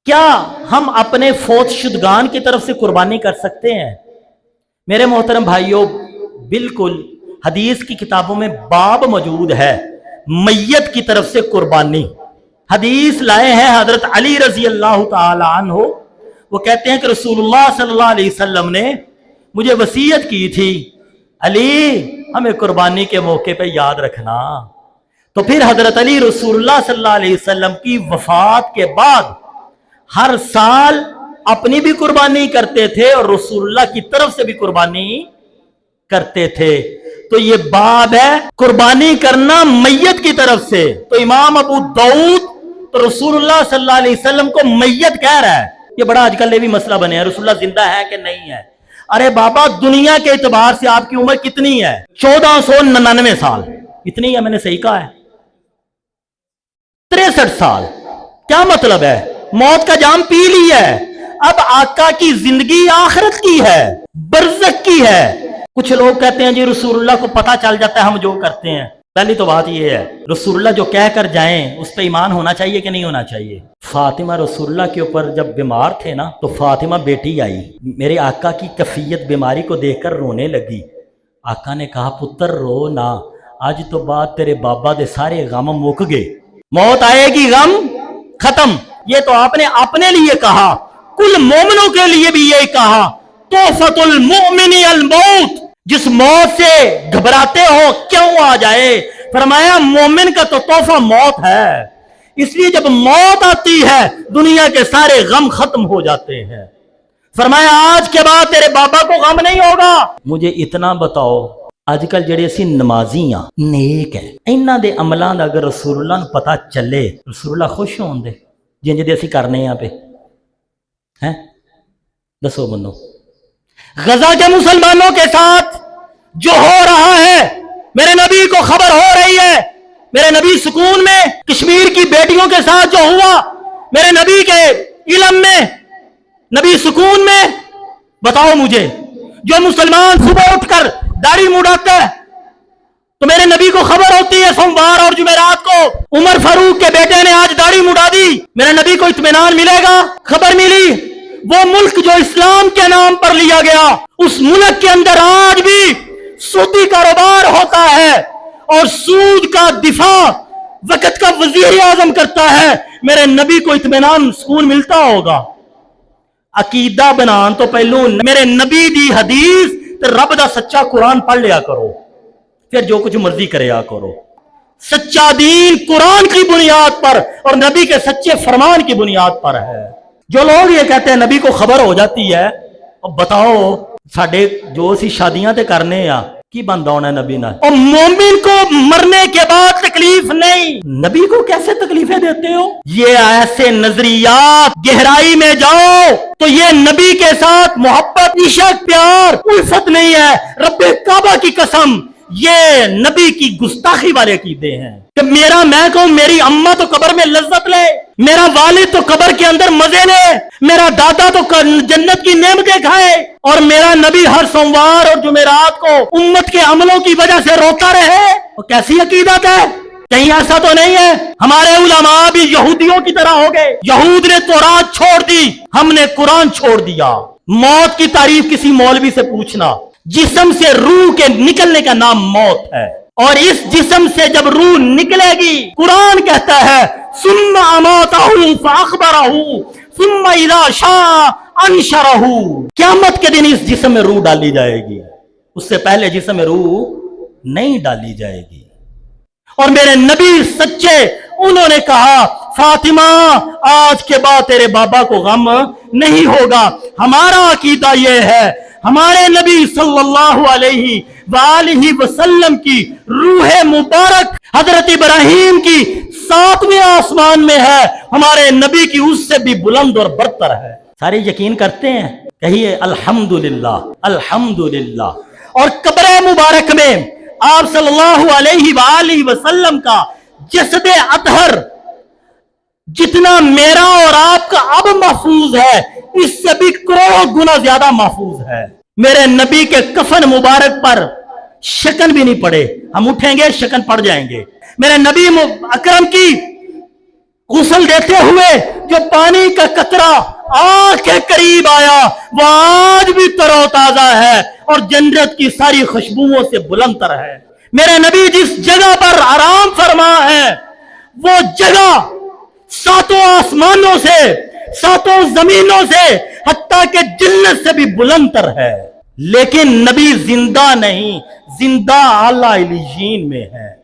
کیا ہم اپنے فوت شدگان کی طرف سے قربانی کر سکتے ہیں؟ میرے محترم بھائیوں، بالکل حدیث کی کتابوں میں باب موجود ہے میت کی طرف سے قربانی۔ حدیث لائے ہیں حضرت علی رضی اللہ تعالی عنہ، وہ کہتے ہیں کہ رسول اللہ صلی اللہ علیہ وسلم نے مجھے وصیت کی تھی، علی ہمیں قربانی کے موقع پہ یاد رکھنا۔ تو پھر حضرت علی رسول اللہ صلی اللہ علیہ وسلم کی وفات کے بعد ہر سال اپنی بھی قربانی کرتے تھے اور رسول اللہ کی طرف سے بھی قربانی کرتے تھے۔ تو یہ باب ہے قربانی کرنا میت کی طرف سے۔ تو امام ابو داؤد تو رسول اللہ صلی اللہ علیہ وسلم کو میت کہہ رہا ہے۔ یہ بڑا آج کل یہ بھی مسئلہ بنے ہے، رسول اللہ زندہ ہے کہ نہیں ہے۔ ارے بابا، دنیا کے اعتبار سے آپ کی عمر کتنی ہے؟ 1499 سال، اتنی ہے، میں نے صحیح کہا ہے؟ 63 سال۔ کیا مطلب ہے؟ موت کا جام پی لی ہے، اب آقا کی زندگی آخرت کی ہے، برزخ کی ہے۔ کچھ لوگ کہتے ہیں جی رسول اللہ کو پتہ چل جاتا ہے ہم جو کرتے ہیں۔ پہلی تو بات یہ ہے، رسول اللہ جو کہہ کر جائیں اس پہ ایمان ہونا چاہیے کہ نہیں ہونا چاہیے؟ فاطمہ رسول اللہ کے اوپر جب بیمار تھے نا، تو فاطمہ بیٹی آئی، میرے آقا کی کیفیت بیماری کو دیکھ کر رونے لگی۔ آقا نے کہا پتر رو نہ، آج تو بعد تیرے بابا دے سارے غم مک گئے، موت آئے گی غم ختم۔ یہ تو آپ نے اپنے لیے کہا، کل مومنوں کے لیے بھی یہ کہا، تحفۃ المؤمن الموت، جس موت سے گھبراتے ہو کیوں آ جائے، فرمایا مومن کا تو تحفہ موت ہے، اس لیے جب موت آتی ہے دنیا کے سارے غم ختم ہو جاتے ہیں۔ فرمایا آج کے بعد تیرے بابا کو غم نہیں ہوگا۔ مجھے اتنا بتاؤ، اج کل جڑے اسی نمازی ہاں نیک ہے، انہاں دے عملاں دا اگر رسول اللہ نوں پتہ چلے، رسول اللہ خوش ہون دے جنج دے اسی کرنے ہیں پہ ہیں؟ دسو بندو، غزہ کے مسلمانوں کے ساتھ جو ہو رہا ہے، میرے نبی کو خبر ہو رہی ہے، میرے نبی سکون میں، کشمیر کی بیٹیوں کے ساتھ جو ہوا میرے نبی کے علم میں، نبی سکون میں، بتاؤ مجھے، جو مسلمان صبح اٹھ کر داڑھی مڈاتا ہے تو میرے نبی کو خبر ہوتی ہے سوموار اور جمعرات کو عمر فاروق کے بیٹے نے آج داڑھی مڈا دی، میرے نبی کو اطمینان ملے گا؟ خبر ملی۔ وہ ملک جو اسلام کے نام پر لیا گیا، اس ملک کے اندر آج بھی سودی کاروبار ہوتا ہے اور سود کا دفاع وقت کا وزیر اعظم کرتا ہے، میرے نبی کو اطمینان سکون ملتا ہوگا؟ عقیدہ بنان تو پہلو میرے نبی دی حدیث تے رب دا سچا قرآن پڑھ لیا کرو، پھر جو کچھ مرضی کریا کرو۔ سچا دین قرآن کی بنیاد پر اور نبی کے سچے فرمان کی بنیاد پر ہے۔ جو لوگ یہ کہتے ہیں نبی کو خبر ہو جاتی ہے، اب بتاؤ ساڈے جو اسی شادیاں تے کرنے آ کی بندہ ہونا ہے نبی نال، اور مومن کو مرنے کے بعد تکلیف نہیں، نبی کو کیسے تکلیفیں دیتے ہو؟ یہ ایسے نظریات گہرائی میں جاؤ تو یہ نبی کے ساتھ محبت، عشق، پیار، الفت نہیں ہے۔ رب کعبہ کی قسم، یہ نبی کی گستاخی والے عقیدے ہیں کہ میں کہوں میری اماں تو قبر میں لذت لے، میرا والد تو قبر کے اندر مزے لے، میرا دادا تو جنت کی نعمتیں کھائے، اور میرا نبی ہر سوموار اور جمعرات کو امت کے عملوں کی وجہ سے روتا رہے۔ وہ کیسی عقیدت ہے؟ کہیں ایسا تو نہیں ہے ہمارے علماء بھی یہودیوں کی طرح ہو گئے؟ یہود نے تورات چھوڑ دی، ہم نے قرآن چھوڑ دیا۔ موت کی تعریف کسی مولوی سے پوچھنا، جسم سے روح کے نکلنے کا نام موت ہے، اور اس جسم سے جب روح نکلے گی، قرآن کہتا ہے ثم اماتہ فاخبرہ ثم اذا شاء انشرہ، قیامت کے دن اس جسم میں روح ڈالی جائے گی، اس سے پہلے جسم میں روح نہیں ڈالی جائے گی۔ اور میرے نبی سچے، انہوں نے کہا فاطمہ آج کے بعد تیرے بابا کو غم نہیں ہوگا۔ ہمارا عقیدہ یہ ہے، ہمارے نبی صلی اللہ علیہ وآلہ وسلم کی روح مبارک حضرت ابراہیم کی 7ویں آسمان میں ہے، ہمارے نبی کی اس سے بھی بلند اور برتر ہے۔ سارے یقین کرتے ہیں؟ کہیے الحمدللہ الحمدللہ۔ اور قبر مبارک میں آپ صلی اللہ علیہ وآلہ وسلم کا جسد اطہر جتنا میرا اور آپ کا اب محفوظ ہے، اس سے بھی کروڑوں گنا زیادہ محفوظ ہے۔ میرے نبی کے کفن مبارک پر شکن بھی نہیں پڑے، ہم اٹھیں گے شکن پڑ جائیں گے۔ میرے نبی اکرم کی غسل دیتے ہوئے جو پانی کا قطرہ آنکھ کے قریب آیا وہ آج بھی تر و تازہ ہے اور جنت کی ساری خوشبوؤں سے بلند تر ہے۔ میرے نبی جس جگہ پر آرام فرما ہے وہ جگہ ساتوں آسمانوں سے، ساتوں زمینوں سے، حتیٰ کہ جنت سے بھی بلند تر ہے، لیکن نبی زندہ نہیں، زندہ اعلیٰ علیین میں ہے۔